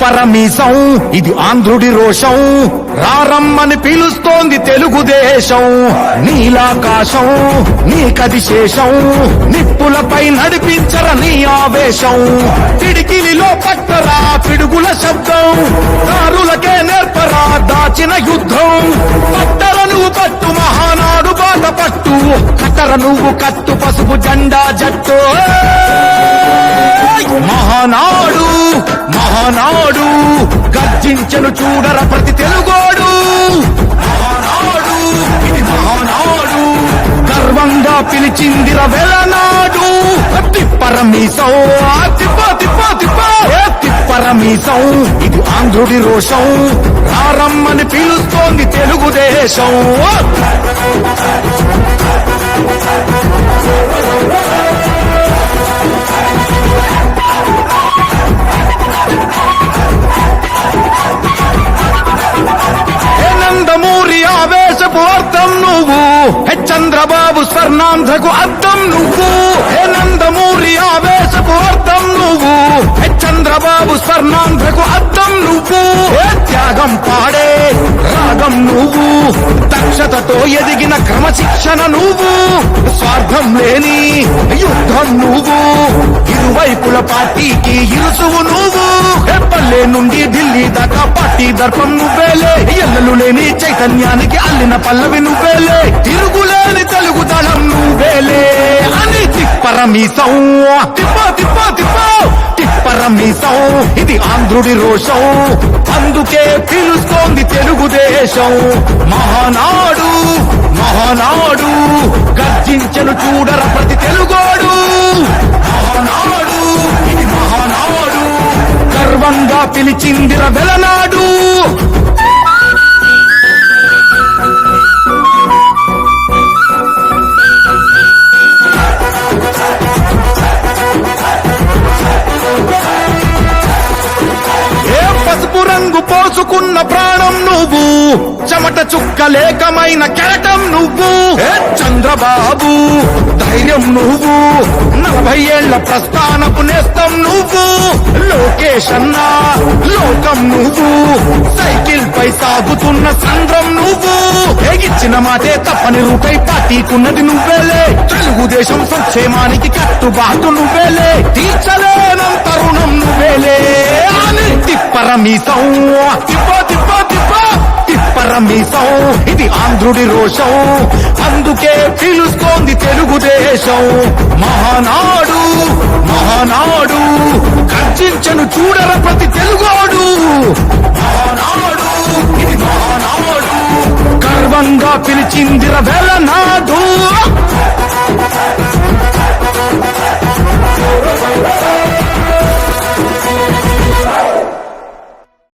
పరమీసం ఇది ఆంధ్రుడి రోషం, రారమ్మని పిలుస్తోంది తెలుగుదేశం. నీలాకాశం నీకది శేషం, నిప్పులపై నడిపించర నీ ఆవేశం. పిడికిలిలో పట్టరా పిడుగుల శబ్దం, దారులకే నేర్పరా దాచిన యుద్ధం. పట్టర నువ్వు పట్టు మహానాడు బాట పట్టు, కట్టర నువ్వు కట్టు పసుపు జెండా జట్టు. మహానాడు మహానాడు గర్జించను చూడర ప్రతి తెలుగోడు. మహానాడు ఇది మహానాడు, గర్వంగా పిలిచిందిర వెలనాడు. తిప్పరమీసం తిప్ప తిప్ప తిప్ప తిప్పరమీసం ఇది ఆంధ్రుడి రోషం, రారమ్మని పిలుస్తోంది తెలుగుదేశం. నందమూరి ఆవేశపు అర్థం నువ్వు, చంద్రబాబు స్వర్ణాంధ్రకు అర్థం నువ్వు. నందమూరి ఆవేశపు అర్థం నువ్వు, చంద్రబాబు స్వర్ణాంధ్రకు అర్థం నువ్వు. త్యాగం పాడే రాగం నువ్వు, దక్షతతో ఎదిగిన క్రమశిక్షణ నువ్వు. స్వార్థం లేని యుద్ధం నువ్వు, ఇరువైపుల పార్టీకి ఇరుసువు నువ్వు. పల్లె నుండి ఢిల్లీ దాకా పార్టీ దర్పం నువ్వేలే, ఎల్లలు లేని చైతన్యానికి అల్లిన పల్లవి నువ్వేలే. తిరుగులేని తెలుగు దళం నువ్వేలే అని తిప్పరమీసం తిప్ప తిప్ప తిప్ప తిప్పరమీసం ఇది ఆంధ్రుడి రోషం, అందుకే పిలుస్తోంది తెలుగుదేశం. మహానాడు మహానాడు గర్జించను చూడర ప్రతి తెలుగోడు. మహానాడు ఇది మహానాడు, గర్వంగా పిలిచిందిర వెలనాడు. పసుపు రంగు పోసుకున్న ప్రాణం నువ్వు, చెమట చుక్కలేకమైన కెరటం నువ్వు. చంద్రబాబు ధైర్యం నువ్వు, 40 ఏళ్ల ప్రస్థానపు నేస్తం నువ్వు. లోకేష్ అన్న లోకం నువ్వు, సైకిల్ పై సాగుతున్న సంద్రం నువ్వు. ఇచ్చిన మాటే తప్పని రూపై పార్టీకున్నది నువ్వేలే, తెలుగుదేశం సంక్షేమానికి కట్టుబాటు నువ్వేలే. తీర్చలేనం తరుణం నువ్వేలే అని తిప్పరమీసం తిప్ప తిప్ప తిప్ప తిప్పరమీసం ఇది ఆంధ్రుడి రోషం, అందుకే పిలుస్తోంది తెలుగుదేశం. మహానాడు మహానాడు గర్జించను చూడర ప్రతి తెలుగోడు. మహానాడు ఇది మహానాడు, గర్వంగా పిలిచిందిర వెలనాడు.